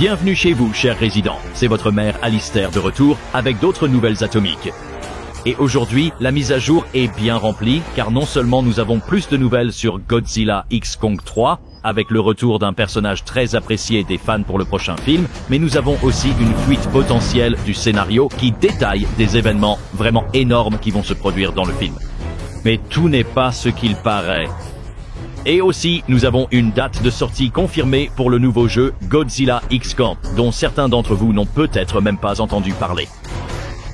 Bienvenue chez vous, chers résidents. C'est votre mère Alistair de retour avec d'autres nouvelles atomiques. Et aujourd'hui, la mise à jour est bien remplie car non seulement nous avons plus de nouvelles sur Godzilla x Kong 3, avec le retour d'un personnage très apprécié des fans pour le prochain film, mais nous avons aussi une fuite potentielle du scénario qui détaille des événements vraiment énormes qui vont se produire dans le film. Mais tout n'est pas ce qu'il paraît. Et aussi, nous avons une date de sortie confirmée pour le nouveau jeu Godzilla x Kong, dont certains d'entre vous n'ont peut-être même pas entendu parler.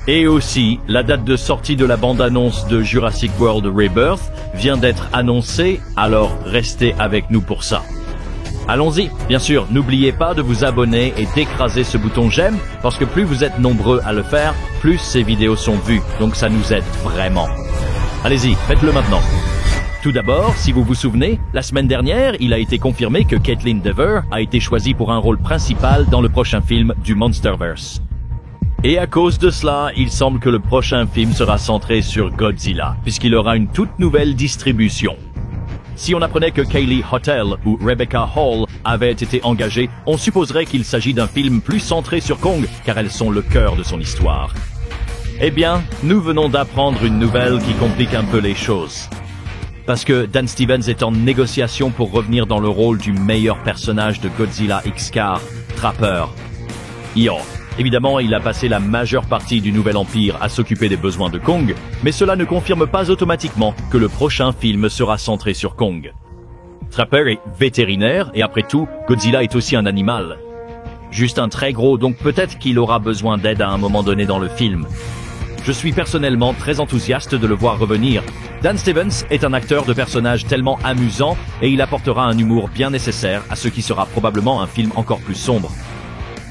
Et aussi, la date de sortie de la bande-annonce de Jurassic World Rebirth vient d'être annoncée, alors restez avec nous pour ça. Allons-y, bien sûr, n'oubliez pas de vous abonner et d'écraser ce bouton j'aime, parce que plus vous êtes nombreux à le faire, plus ces vidéos sont vues, donc ça nous aide vraiment. Allez-y, faites-le maintenant. Tout d'abord, si vous vous souvenez, la semaine dernière, il a été confirmé que Kaitlyn Dever a été choisie pour un rôle principal dans le prochain film du Monsterverse. Et à cause de cela, il semble que le prochain film sera centré sur Godzilla, puisqu'il aura une toute nouvelle distribution. Si on apprenait que Kaylee Hotel ou Rebecca Hall avaient été engagées, on supposerait qu'il s'agit d'un film plus centré sur Kong, car elles sont le cœur de son histoire. Eh bien, nous venons d'apprendre une nouvelle qui complique un peu les choses. Parce que Dan Stevens est en négociation pour revenir dans le rôle du meilleur personnage de Godzilla x-Kar, Trapper. Évidemment, il a passé la majeure partie du Nouvel Empire à s'occuper des besoins de Kong, mais cela ne confirme pas automatiquement que le prochain film sera centré sur Kong. Trapper est vétérinaire, et après tout, Godzilla est aussi un animal. Juste un très gros, donc peut-être qu'il aura besoin d'aide à un moment donné dans le film. Je suis personnellement très enthousiaste de le voir revenir. Dan Stevens est un acteur de personnage tellement amusant et il apportera un humour bien nécessaire à ce qui sera probablement un film encore plus sombre.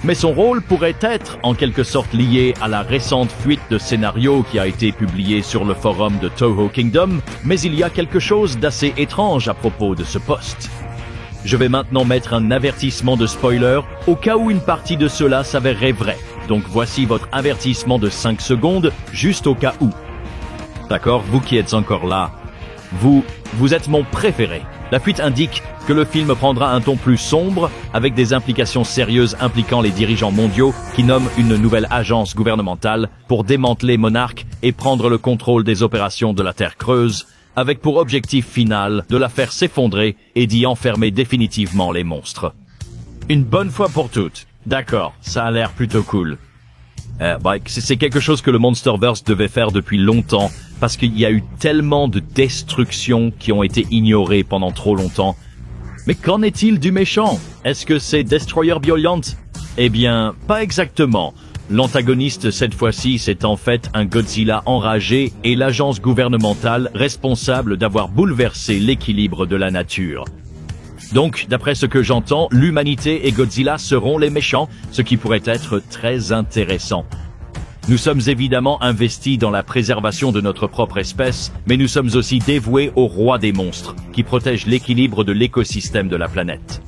Mais son rôle pourrait être en quelque sorte lié à la récente fuite de scénario qui a été publiée sur le forum de Toho Kingdom, mais il y a quelque chose d'assez étrange à propos de ce post. Je vais maintenant mettre un avertissement de spoiler au cas où une partie de cela s'avérerait vrai. Donc voici votre avertissement de 5 secondes, juste au cas où. D'accord, vous qui êtes encore là, vous êtes mon préféré. La fuite indique que le film prendra un ton plus sombre, avec des implications sérieuses impliquant les dirigeants mondiaux qui nomment une nouvelle agence gouvernementale pour démanteler Monarch et prendre le contrôle des opérations de la Terre creuse, avec pour objectif final de la faire s'effondrer et d'y enfermer définitivement les monstres. Une bonne fois pour toutes. D'accord, ça a l'air plutôt cool. C'est quelque chose que le Monsterverse devait faire depuis longtemps, parce qu'il y a eu tellement de destructions qui ont été ignorées pendant trop longtemps. Mais qu'en est-il du méchant? Est-ce que c'est Destroyer Biollante? Eh bien, pas exactement. L'antagoniste cette fois-ci, c'est en fait un Godzilla enragé et l'agence gouvernementale responsable d'avoir bouleversé l'équilibre de la nature. Donc, d'après ce que j'entends, l'humanité et Godzilla seront les méchants, ce qui pourrait être très intéressant. Nous sommes évidemment investis dans la préservation de notre propre espèce, mais nous sommes aussi dévoués au roi des monstres, qui protège l'équilibre de l'écosystème de la planète.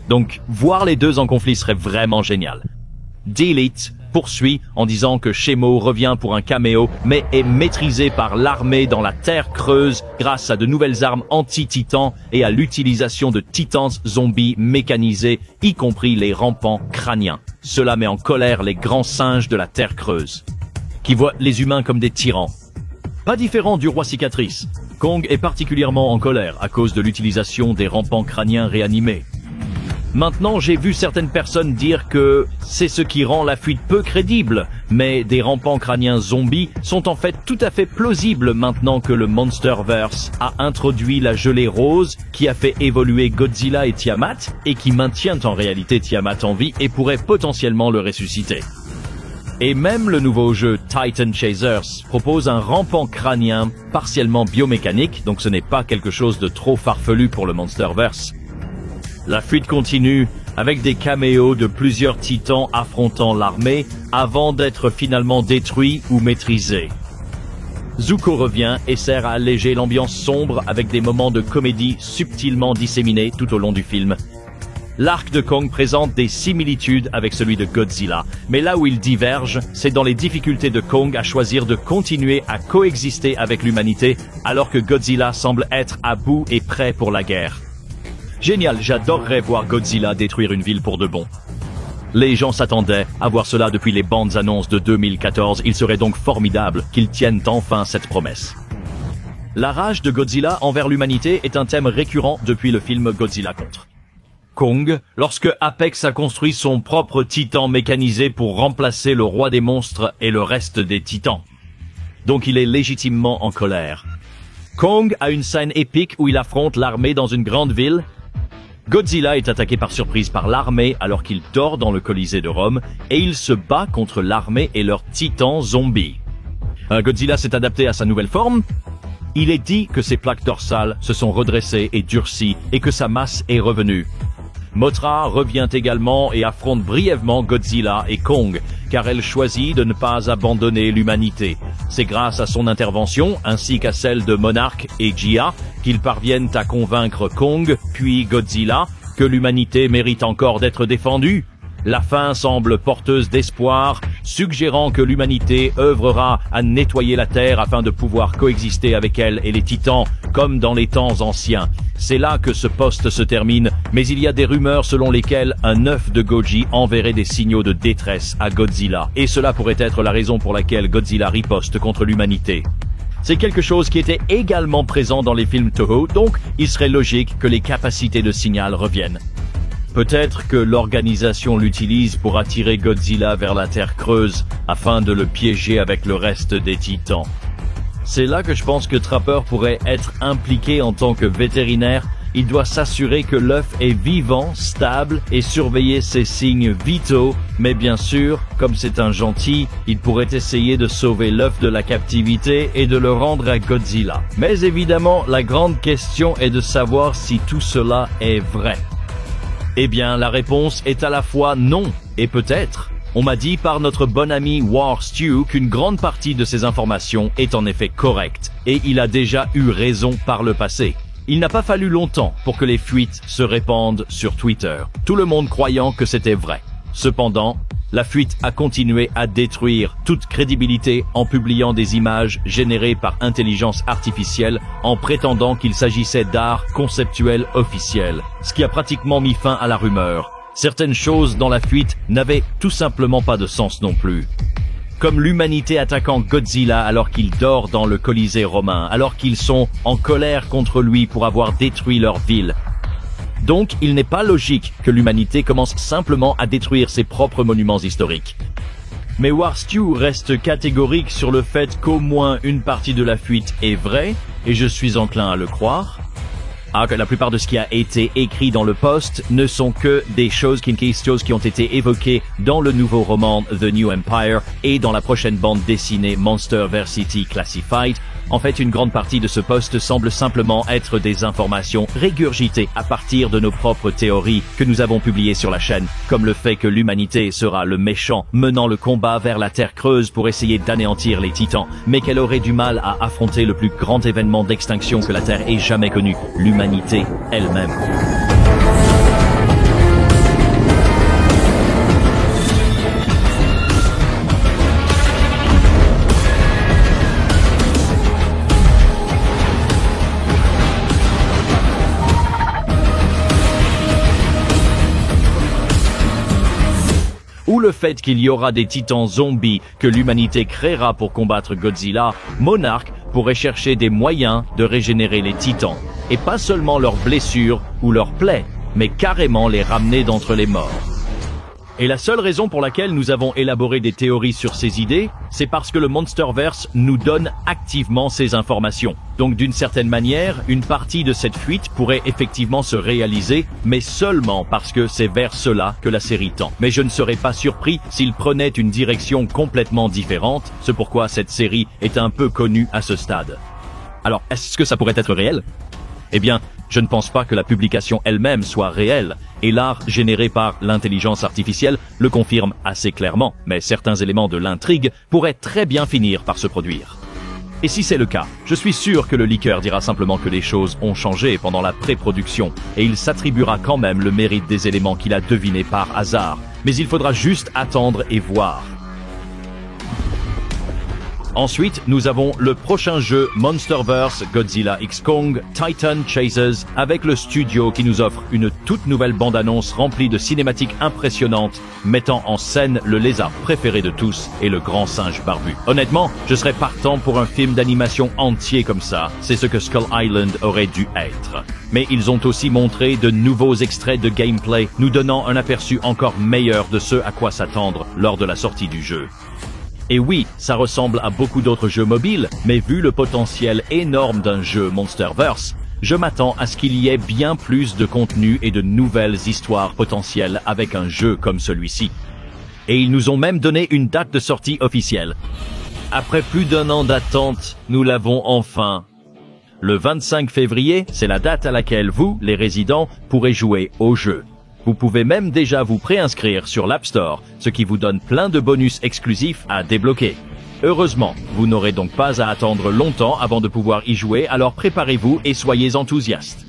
Donc, voir les deux en conflit serait vraiment génial. Delete poursuit en disant que Shemo revient pour un caméo, mais est maîtrisé par l'armée dans la Terre creuse grâce à de nouvelles armes anti-titans et à l'utilisation de titans zombies mécanisés, y compris les rampants crâniens. Cela met en colère les grands singes de la Terre creuse, qui voient les humains comme des tyrans. Pas différent du roi cicatrice, Kong est particulièrement en colère à cause de l'utilisation des rampants crâniens réanimés. Maintenant, j'ai vu certaines personnes dire que c'est ce qui rend la fuite peu crédible, mais des rampants crâniens zombies sont en fait tout à fait plausibles maintenant que le Monsterverse a introduit la gelée rose qui a fait évoluer Godzilla et Tiamat et qui maintient en réalité Tiamat en vie et pourrait potentiellement le ressusciter. Et même le nouveau jeu Titan Chasers propose un rampant crânien partiellement biomécanique, donc ce n'est pas quelque chose de trop farfelu pour le Monsterverse. La fuite continue avec des caméos de plusieurs titans affrontant l'armée avant d'être finalement détruits ou maîtrisés. Zuko revient et sert à alléger l'ambiance sombre avec des moments de comédie subtilement disséminés tout au long du film. L'arc de Kong présente des similitudes avec celui de Godzilla, mais là où il diverge, c'est dans les difficultés de Kong à choisir de continuer à coexister avec l'humanité alors que Godzilla semble être à bout et prêt pour la guerre. Génial, j'adorerais voir Godzilla détruire une ville pour de bon. Les gens s'attendaient à voir cela depuis les bandes annonces de 2014, il serait donc formidable qu'ils tiennent enfin cette promesse. La rage de Godzilla envers l'humanité est un thème récurrent depuis le film Godzilla contre Kong, lorsque Apex a construit son propre titan mécanisé pour remplacer le roi des monstres et le reste des titans. Donc il est légitimement en colère. Kong a une scène épique où il affronte l'armée dans une grande ville. Godzilla est attaqué par surprise par l'armée alors qu'il dort dans le Colisée de Rome et il se bat contre l'armée et leurs titans zombies. Godzilla s'est adapté à sa nouvelle forme. Il est dit que ses plaques dorsales se sont redressées et durcies et que sa masse est revenue. Mothra revient également et affronte brièvement Godzilla et Kong, car elle choisit de ne pas abandonner l'humanité. C'est grâce à son intervention, ainsi qu'à celle de Monarch et Gia, qu'ils parviennent à convaincre Kong, puis Godzilla, que l'humanité mérite encore d'être défendue. La fin semble porteuse d'espoir, suggérant que l'humanité œuvrera à nettoyer la Terre afin de pouvoir coexister avec elle et les titans, comme dans les temps anciens. C'est là que ce post se termine, mais il y a des rumeurs selon lesquelles un œuf de Goji enverrait des signaux de détresse à Godzilla, et cela pourrait être la raison pour laquelle Godzilla riposte contre l'humanité. C'est quelque chose qui était également présent dans les films Toho, donc il serait logique que les capacités de signal reviennent. Peut-être que l'organisation l'utilise pour attirer Godzilla vers la Terre creuse afin de le piéger avec le reste des titans. C'est là que je pense que Trapper pourrait être impliqué en tant que vétérinaire. Il doit s'assurer que l'œuf est vivant, stable et surveiller ses signes vitaux. Mais bien sûr, comme c'est un gentil, il pourrait essayer de sauver l'œuf de la captivité et de le rendre à Godzilla. Mais évidemment, la grande question est de savoir si tout cela est vrai. Eh bien, la réponse est à la fois non et peut-être. On m'a dit par notre bon ami War Stew qu'une grande partie de ces informations est en effet correcte, et il a déjà eu raison par le passé. Il n'a pas fallu longtemps pour que les fuites se répandent sur Twitter, tout le monde croyant que c'était vrai. Cependant, la fuite a continué à détruire toute crédibilité en publiant des images générées par intelligence artificielle en prétendant qu'il s'agissait d'art conceptuel officiel, ce qui a pratiquement mis fin à la rumeur. Certaines choses dans la fuite n'avaient tout simplement pas de sens non plus. Comme l'humanité attaquant Godzilla alors qu'il dort dans le Colisée romain, alors qu'ils sont en colère contre lui pour avoir détruit leur ville. Donc, il n'est pas logique que l'humanité commence simplement à détruire ses propres monuments historiques. Mais War Stew reste catégorique sur le fait qu'au moins une partie de la fuite est vraie, et je suis enclin à le croire. Que la plupart de ce qui a été écrit dans le post ne sont que des choses qui ont été évoquées dans le nouveau roman The New Empire et dans la prochaine bande dessinée Monsterversity Classified. En fait, une grande partie de ce post semble simplement être des informations régurgitées à partir de nos propres théories que nous avons publiées sur la chaîne, comme le fait que l'humanité sera le méchant menant le combat vers la Terre creuse pour essayer d'anéantir les titans, mais qu'elle aurait du mal à affronter le plus grand événement d'extinction que la Terre ait jamais connu, l'humanité elle-même. Ou le fait qu'il y aura des titans zombies que l'humanité créera pour combattre Godzilla, Monarch pourrait chercher des moyens de régénérer les titans, et pas seulement leurs blessures ou leurs plaies, mais carrément les ramener d'entre les morts. Et la seule raison pour laquelle nous avons élaboré des théories sur ces idées, c'est parce que le Monsterverse nous donne activement ces informations. Donc d'une certaine manière, une partie de cette fuite pourrait effectivement se réaliser, mais seulement parce que c'est vers cela que la série tend. Mais je ne serais pas surpris s'il prenait une direction complètement différente, c'est pourquoi cette série est un peu connue à ce stade. Alors, est-ce que ça pourrait être réel ? Eh bien, je ne pense pas que la publication elle-même soit réelle, et l'art généré par l'intelligence artificielle le confirme assez clairement, mais certains éléments de l'intrigue pourraient très bien finir par se produire. Et si c'est le cas, je suis sûr que le leaker dira simplement que les choses ont changé pendant la pré-production, et il s'attribuera quand même le mérite des éléments qu'il a devinés par hasard, mais il faudra juste attendre et voir. Ensuite, nous avons le prochain jeu Monsterverse Godzilla X Kong Titan Chasers avec le studio qui nous offre une toute nouvelle bande-annonce remplie de cinématiques impressionnantes mettant en scène le lézard préféré de tous et le grand singe barbu. Honnêtement, je serais partant pour un film d'animation entier comme ça, c'est ce que Skull Island aurait dû être. Mais ils ont aussi montré de nouveaux extraits de gameplay, nous donnant un aperçu encore meilleur de ce à quoi s'attendre lors de la sortie du jeu. Et oui, ça ressemble à beaucoup d'autres jeux mobiles, mais vu le potentiel énorme d'un jeu Monsterverse, je m'attends à ce qu'il y ait bien plus de contenu et de nouvelles histoires potentielles avec un jeu comme celui-ci. Et ils nous ont même donné une date de sortie officielle. Après plus d'1 an d'attente, nous l'avons enfin. Le 25 février, c'est la date à laquelle vous, les résidents, pourrez jouer au jeu. Vous pouvez même déjà vous préinscrire sur l'App Store, ce qui vous donne plein de bonus exclusifs à débloquer. Heureusement, vous n'aurez donc pas à attendre longtemps avant de pouvoir y jouer, alors préparez-vous et soyez enthousiastes.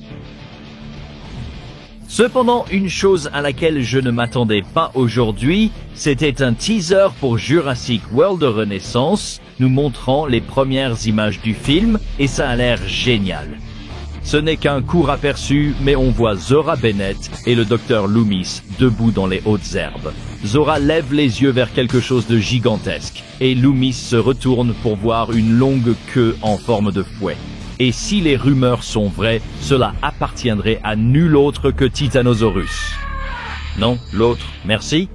Cependant, une chose à laquelle je ne m'attendais pas aujourd'hui, c'était un teaser pour Jurassic World Renaissance, nous montrant les premières images du film, et ça a l'air génial. Ce n'est qu'un court aperçu, mais on voit Zora Bennett et le docteur Loomis debout dans les hautes herbes. Zora lève les yeux vers quelque chose de gigantesque, et Loomis se retourne pour voir une longue queue en forme de fouet. Et si les rumeurs sont vraies, cela appartiendrait à nul autre que Titanosaurus. Non, l'autre, merci.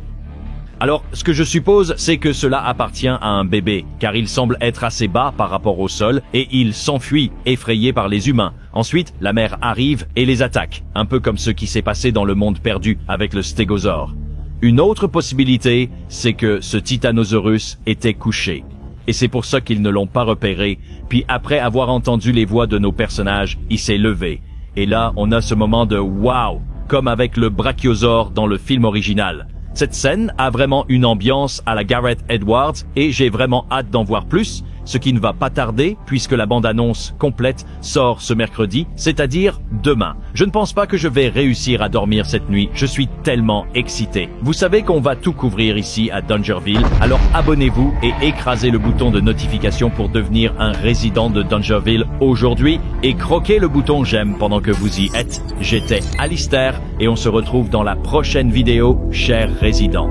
Alors, ce que je suppose, c'est que cela appartient à un bébé, car il semble être assez bas par rapport au sol, et il s'enfuit, effrayé par les humains. Ensuite, la mère arrive et les attaque, un peu comme ce qui s'est passé dans le monde perdu avec le stégosaure. Une autre possibilité, c'est que ce Titanosaurus était couché. Et c'est pour ça qu'ils ne l'ont pas repéré, puis après avoir entendu les voix de nos personnages, il s'est levé. Et là, on a ce moment de « wow », comme avec le brachiosaure dans le film original. Cette scène a vraiment une ambiance à la Gareth Edwards et j'ai vraiment hâte d'en voir plus, ce qui ne va pas tarder puisque la bande-annonce complète sort ce mercredi, c'est-à-dire demain. Je ne pense pas que je vais réussir à dormir cette nuit, je suis tellement excité. Vous savez qu'on va tout couvrir ici à Dangerville, alors abonnez-vous et écrasez le bouton de notification pour devenir un résident de Dangerville aujourd'hui et croquez le bouton j'aime pendant que vous y êtes. J'étais Alistair et on se retrouve dans la prochaine vidéo, chers résidents.